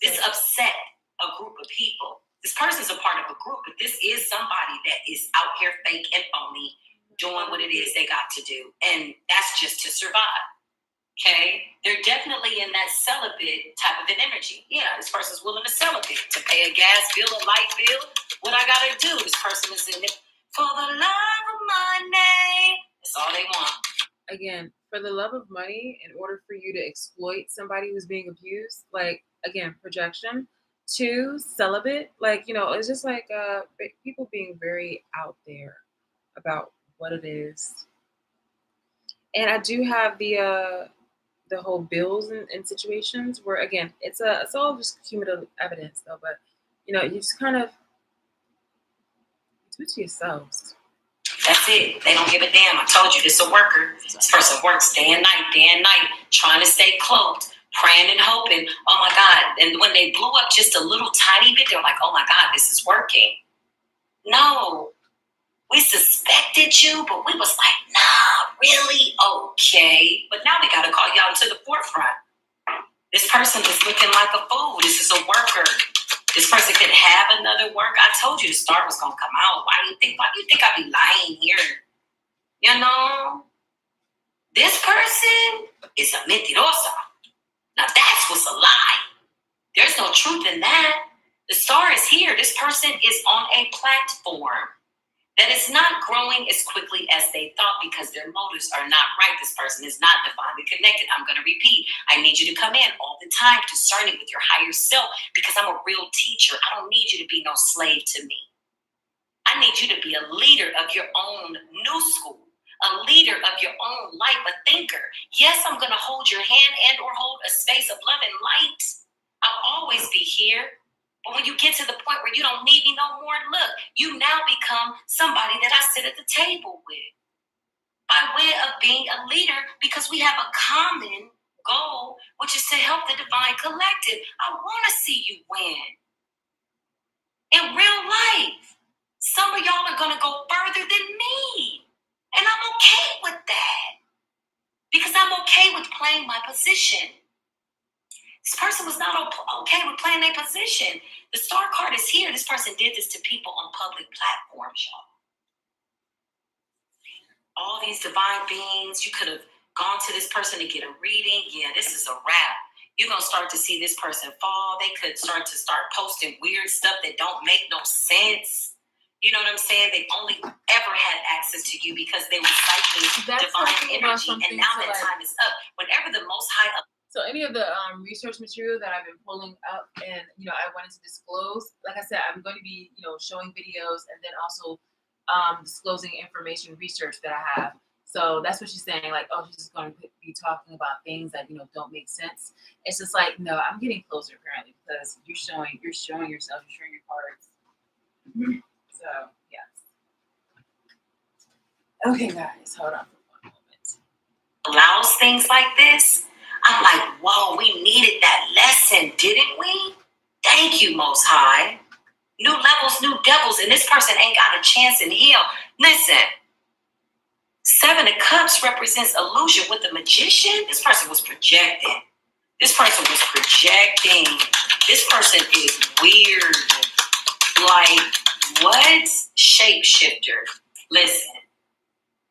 Speaker 1: This upset a group of people. This person's a part of a group, but this is somebody that is out here fake and phony, doing what it is they got to do. And that's just to survive. Okay? They're definitely in that celibate type of an energy. Yeah, this person's willing to celibate, to pay a gas bill, a light bill. What I gotta do? This person is in it for the love of money. That's all they want.
Speaker 2: Again, for the love of money, in order for you to exploit somebody who's being abused, like, again, projection. 2, celibate. Like, it's just like people being very out there about what it is. And I do have the whole bills and situations where, again, it's all just cumulative evidence though, but you just kind of do it to yourselves.
Speaker 1: That's it. They don't give a damn. I told you, this a worker. This person works day and night, trying to stay cloaked, praying and hoping. Oh my God. And when they blew up just a little tiny bit, they're like, oh my God, this is working. No. We suspected you, but we was like, nah, really? Okay. But now we got to call y'all to the forefront. This person is looking like a fool. This is a worker. This person could have another work. I told you the star was going to come out. Why do you think I'd be lying here? You know, this person is a mentirosa. Now that's what's a lie. There's no truth in that. The star is here. This person is on a platform that is not growing as quickly as they thought because their motives are not right. This person is not divinely connected. I'm going to repeat. I need you to come in all the time, discerning with your higher self, because I'm a real teacher. I don't need you to be no slave to me. I need you to be a leader of your own new school, a leader of your own life, a thinker. Yes, I'm going to hold your hand and or hold a space of love and light. I'll always be here. But when you get to the point where you don't need me no more, look, you now become somebody that I sit at the table with by way of being a leader because we have a common goal, which is to help the divine collective. I want to see you win. In real life, some of y'all are going to go further than me. And I'm okay with that because I'm okay with playing my position. This person was not okay with playing their position. The star card is here. This person did this to people on public platforms, y'all. All these divine beings, you could have gone to this person to get a reading. Yeah, this is a wrap. You're going to start to see this person fall. They could start posting weird stuff that don't make no sense. You know what I'm saying? They only ever had access to you because they were cycling divine energy. And now that time is up. Whenever the Most High...
Speaker 2: So any of the research material that I've been pulling up and, I wanted to disclose, like I said, I'm going to be, showing videos and then also disclosing information research that I have. So that's what she's saying, like, oh, she's just going to be talking about things that, don't make sense. It's just like, no, I'm getting closer apparently because you're showing yourself, you're showing your cards. So, yes. Okay, guys, hold on for 1 moment.
Speaker 1: Allows things like this. I'm like, whoa, we needed that lesson, didn't we? Thank you, Most High. New levels, new devils, and this person ain't got a chance in hell. Listen, 7 of Cups represents illusion with the Magician. This person was projecting. This person was projecting. This person is weird. Like, what? Shapeshifter. Listen,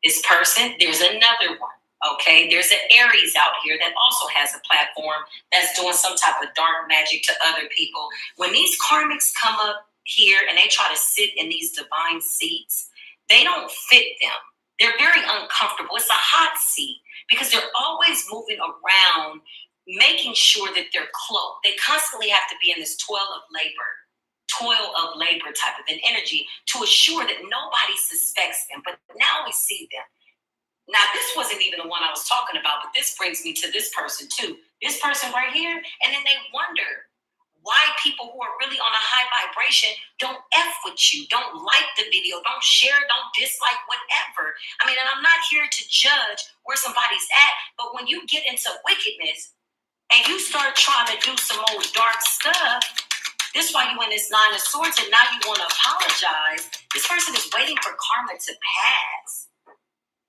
Speaker 1: this person, there's another one. Okay, there's an Aries out here that also has a platform that's doing some type of dark magic to other people. When these karmics come up here and they try to sit in these divine seats, they don't fit them. They're very uncomfortable. It's a hot seat because they're always moving around, making sure that they're cloaked. They constantly have to be in this toil of labor type of an energy to assure that nobody suspects them. But now we see them. Now, this wasn't even the one I was talking about, but this brings me to this person too. This person right here, and then they wonder why people who are really on a high vibration don't F with you, don't like the video, don't share, don't dislike, whatever. I mean, and I'm not here to judge where somebody's at, but when you get into wickedness and you start trying to do some old dark stuff, this is why you in this 9 of Swords, and now you want to apologize. This person is waiting for karma to pass.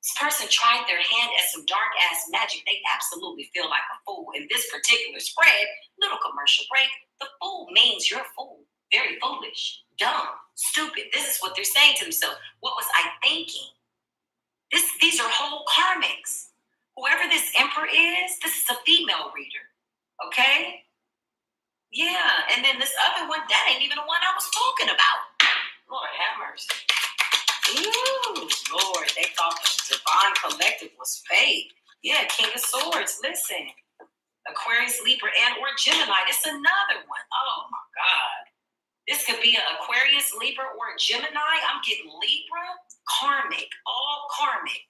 Speaker 1: This person tried their hand at some dark-ass magic. They absolutely feel like a fool. In this particular spread, little commercial break, the fool means you're a fool. Very foolish, dumb, stupid. This is what they're saying to themselves. What was I thinking? These are whole karmics. Whoever this emperor is, this is a female reader. Okay? Yeah, and then this other one, that ain't even the one I was talking about. Lord have mercy. Ooh, Lord, they thought the divine collective was fake. Yeah, King of Swords, listen. Aquarius, Libra, and or Gemini. This is another one. Oh, my God. This could be an Aquarius, Libra, or Gemini. I'm getting Libra, karmic, all karmic.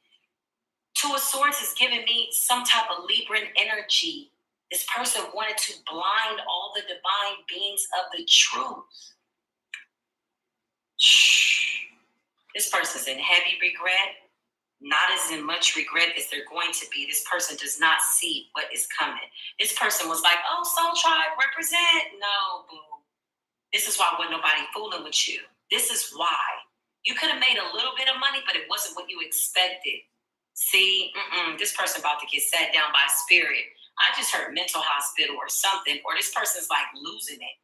Speaker 1: 2 of Swords is giving me some type of Libran energy. This person wanted to blind all the divine beings of the truth. Shh. This person's in heavy regret, not as in much regret as they're going to be. This person does not see what is coming. This person was like, oh, Soul Tribe, represent. No, boo. This is why wasn't nobody fooling with you. This is why. You could have made a little bit of money, but it wasn't what you expected. See, this person about to get sat down by spirit. I just heard mental hospital or something, or this person's like losing it.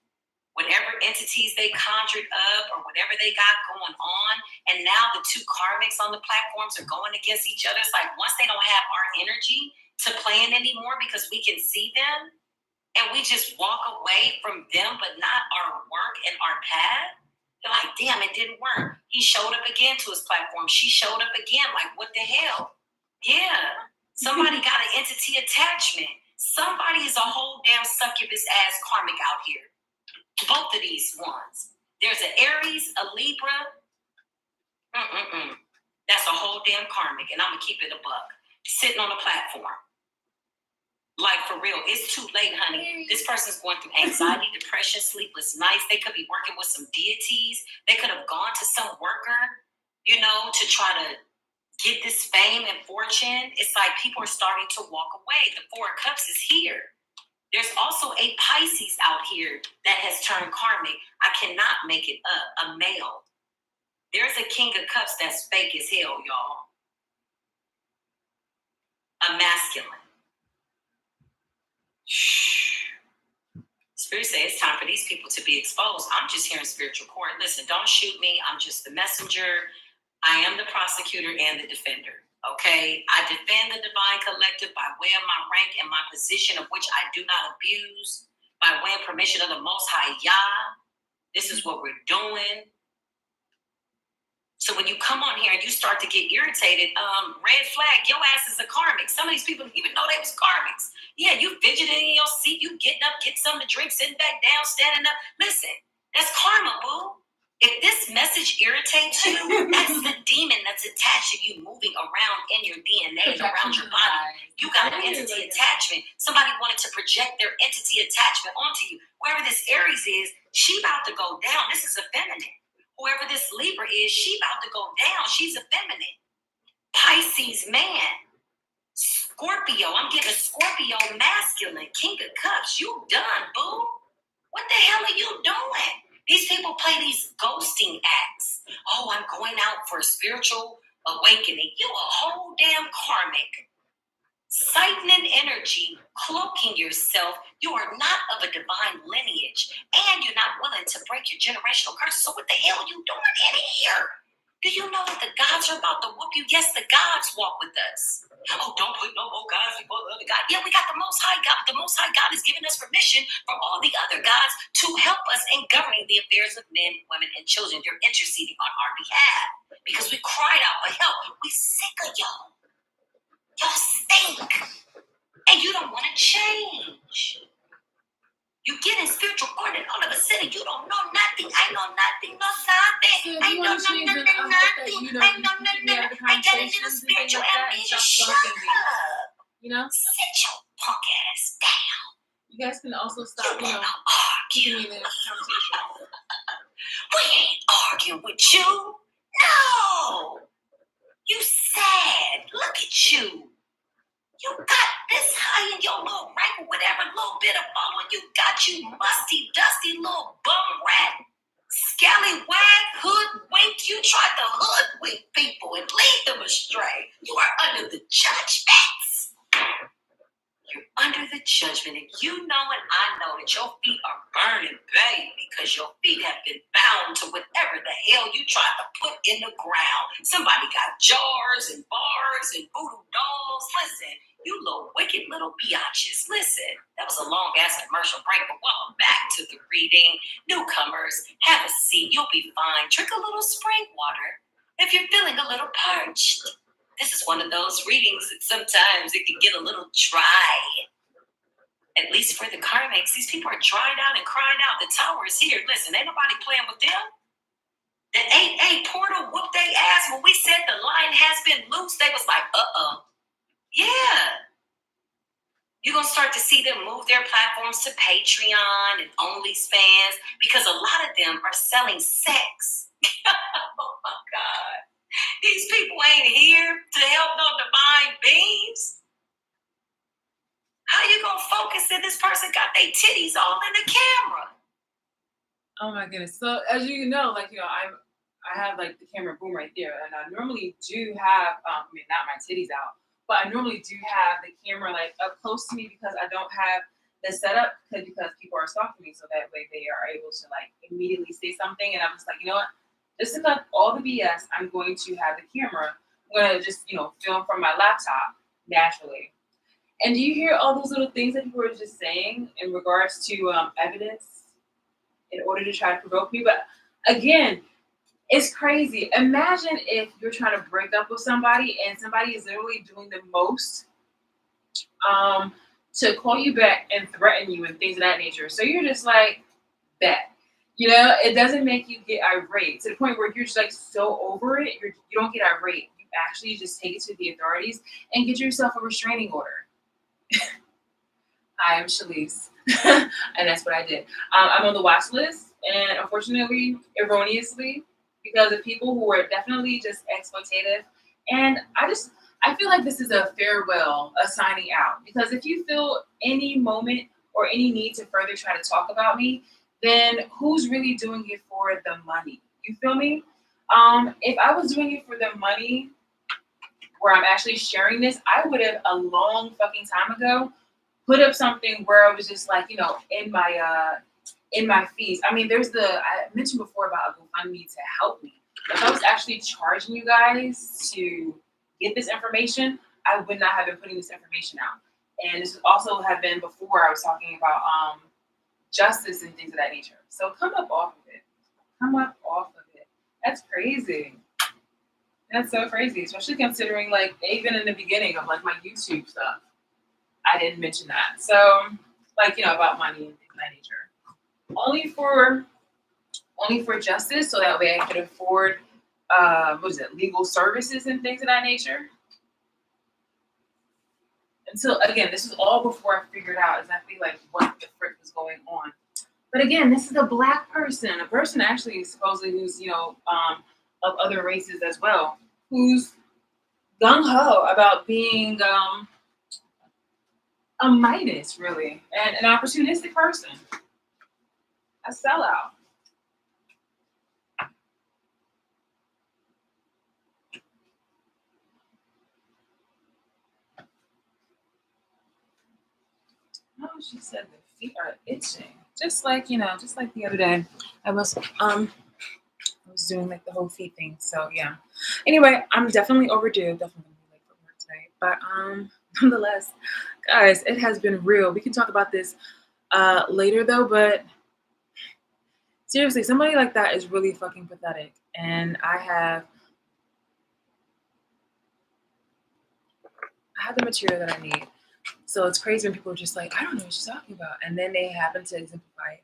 Speaker 1: whatever entities they conjured up or whatever they got going on. And now the two karmics on the platforms are going against each other. It's like once they don't have our energy to plan anymore because we can see them and we just walk away from them, but not our work and our path. They're like, damn, it didn't work. He showed up again to his platform. She showed up again. Like, what the hell? Yeah. Somebody got an entity attachment. Somebody is a whole damn succubus ass karmic out here. Both of these ones. There's an Aries, a Libra. That's a whole damn karmic, and I'm gonna keep it a buck. Sitting on a platform. Like for real, it's too late, honey. This person's going through anxiety, depression, sleepless nights. They could be working with some deities. They could have gone to some worker, to try to get this fame and fortune. It's like people are starting to walk away. The Four of Cups is here. There's also a Pisces out here that has turned karmic. I cannot make it up. A male. There's a King of Cups that's fake as hell, y'all. A masculine. Shh. Spirit says it's time for these people to be exposed. I'm just here in spiritual court. Listen, don't shoot me. I'm just the messenger. I am the prosecutor and the defender. Okay, I defend the divine collective by way of my rank and my position, of which I do not abuse, by way of permission of the Most High Yah. This is what we're doing. So when you come on here and you start to get irritated, red flag, your ass is a karmic. Some of these people didn't even know they was karmics. Yeah, you fidgeting in your seat, you getting up, get something to drink, sitting back down, standing up. Listen, that's karma, boo. If this message irritates you, that's the demon that's attached to you moving around in your DNA and around your body. You got an entity attachment. Somebody wanted to project their entity attachment onto you. Whoever this Aries is, she about to go down. This is a feminine. Whoever this Libra is, she about to go down. She's a feminine. Pisces man. Scorpio. I'm getting a Scorpio masculine. King of Cups. You done, boo. What the hell are you doing? These people play these ghosting acts. Oh, I'm going out for a spiritual awakening. You a whole damn karmic. Siphoning energy, cloaking yourself. You are not of a divine lineage, and you're not willing to break your generational curses. So what the hell are you doing in here? Do you know that the gods are about to whoop you? Yes, the gods walk with us. Oh, don't put no more gods before the other God. Yeah, we got the Most High God. The Most High God is giving us permission for all the other gods to help us in governing the affairs of men, women, and children. They're interceding on our behalf because we cried out for help. We sick of y'all. Y'all stink. And you don't want to change. You get in spiritual court and all of a sudden you don't know nothing. I know nothing, no something. I know nothing. I got a little spiritual amnesia. Shut up. Sit your punk ass down.
Speaker 2: You guys can also stop,
Speaker 1: argue.
Speaker 2: in this conversation.
Speaker 1: We ain't arguing with you. No. You sad. Look at you. You got this high in your little rank or whatever little bit of following you got, you musty, dusty little bum rat, scallywag, hoodwink. You tried to hoodwink people and lead them astray. You are under the judgments. You're under the judgment, and you know and I know that your feet are burning, baby, because your feet have been bound to whatever the hell you tried to put in the ground. Somebody got jars and bars and voodoo dolls. Listen, you little wicked little biatches. Listen, that was a long-ass commercial break, but welcome back to the reading. Newcomers, have a seat. You'll be fine. Drink a little spring water if you're feeling a little parched. This is one of those readings that sometimes it can get a little dry. At least for the karmics, these people are dried out and cried out. The tower is here. Listen, ain't nobody playing with them. The 8-8 portal whooped their ass when we said the line has been loose. They was like, yeah. You're going to start to see them move their platforms to Patreon and OnlyFans because a lot of them are selling sex. Oh, my God. These people ain't here to help no divine beings. How you going to focus if this person got their titties all in the camera?
Speaker 2: Oh, my goodness. So, as you know, I have, the camera boom right there. And I normally do have, not my titties out, but I normally do have the camera, up close to me because I don't have the setup because people are stalking me, so that way they are able to like immediately say something, and I'm just like, you know what? Just to cut all the BS, I'm going to have the camera. I'm gonna just film from my laptop naturally. And do you hear all those little things that people were just saying in regards to evidence in order to try to provoke me? But again, it's crazy. Imagine if you're trying to break up with somebody and somebody is literally doing the most to call you back and threaten you and things of that nature. So you're just like, bet. It doesn't make you get irate to the point where you're just like so over it. You don't get irate. You actually just take it to the authorities and get yourself a restraining order. I am Shalice, and that's what I did. I'm on the watch list, and unfortunately, erroneously, because of people who are definitely just exploitative. And I feel like this is a farewell, a signing out. Because if you feel any moment or any need to further try to talk about me, then who's really doing it for the money? You feel me? If I was doing it for the money, where I'm actually sharing this, I would have a long fucking time ago put up something where I was just like, in my feeds. I mean, I mentioned before about a GoFundMe to help me. If I was actually charging you guys to get this information, I would not have been putting this information out. And this would also have been before I was talking about justice and things of that nature. So come up off of it. Come up off of it. That's crazy. That's so crazy, especially considering like even in the beginning of like my YouTube stuff, I didn't mention that. So like about money and things of that nature. Only for justice, so that way I could afford legal services and things of that nature. Until again, this is all before I figured out exactly like what the frick was going on. But again, this is a black person, a person actually supposedly who's of other races as well, who's gung ho about being a Midas, really, and an opportunistic person, a sellout. Oh, she said the feet are itching, just like the other day. I was doing like the whole feet thing. So yeah. Anyway, I'm definitely overdue. Definitely gonna be late for work today. But nonetheless, guys, it has been real. We can talk about this later though, but seriously, somebody like that is really fucking pathetic. And I have the material that I need. So it's crazy when people are just like, I don't know what she's talking about. And then they happen to exemplify it.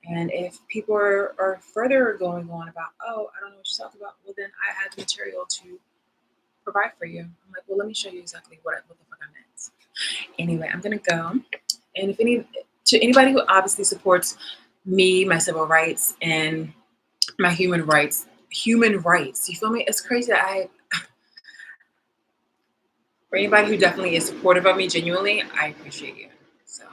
Speaker 2: And if people are further going on about, oh, I don't know what you're talking about, well, then I have the material to provide for you. I'm like, well, let me show you exactly what the fuck I meant. Anyway, I'm going to go. And to anybody who obviously supports me, my civil rights, and my human rights, you feel me? It's crazy that for anybody who definitely is supportive of me genuinely, I appreciate you. So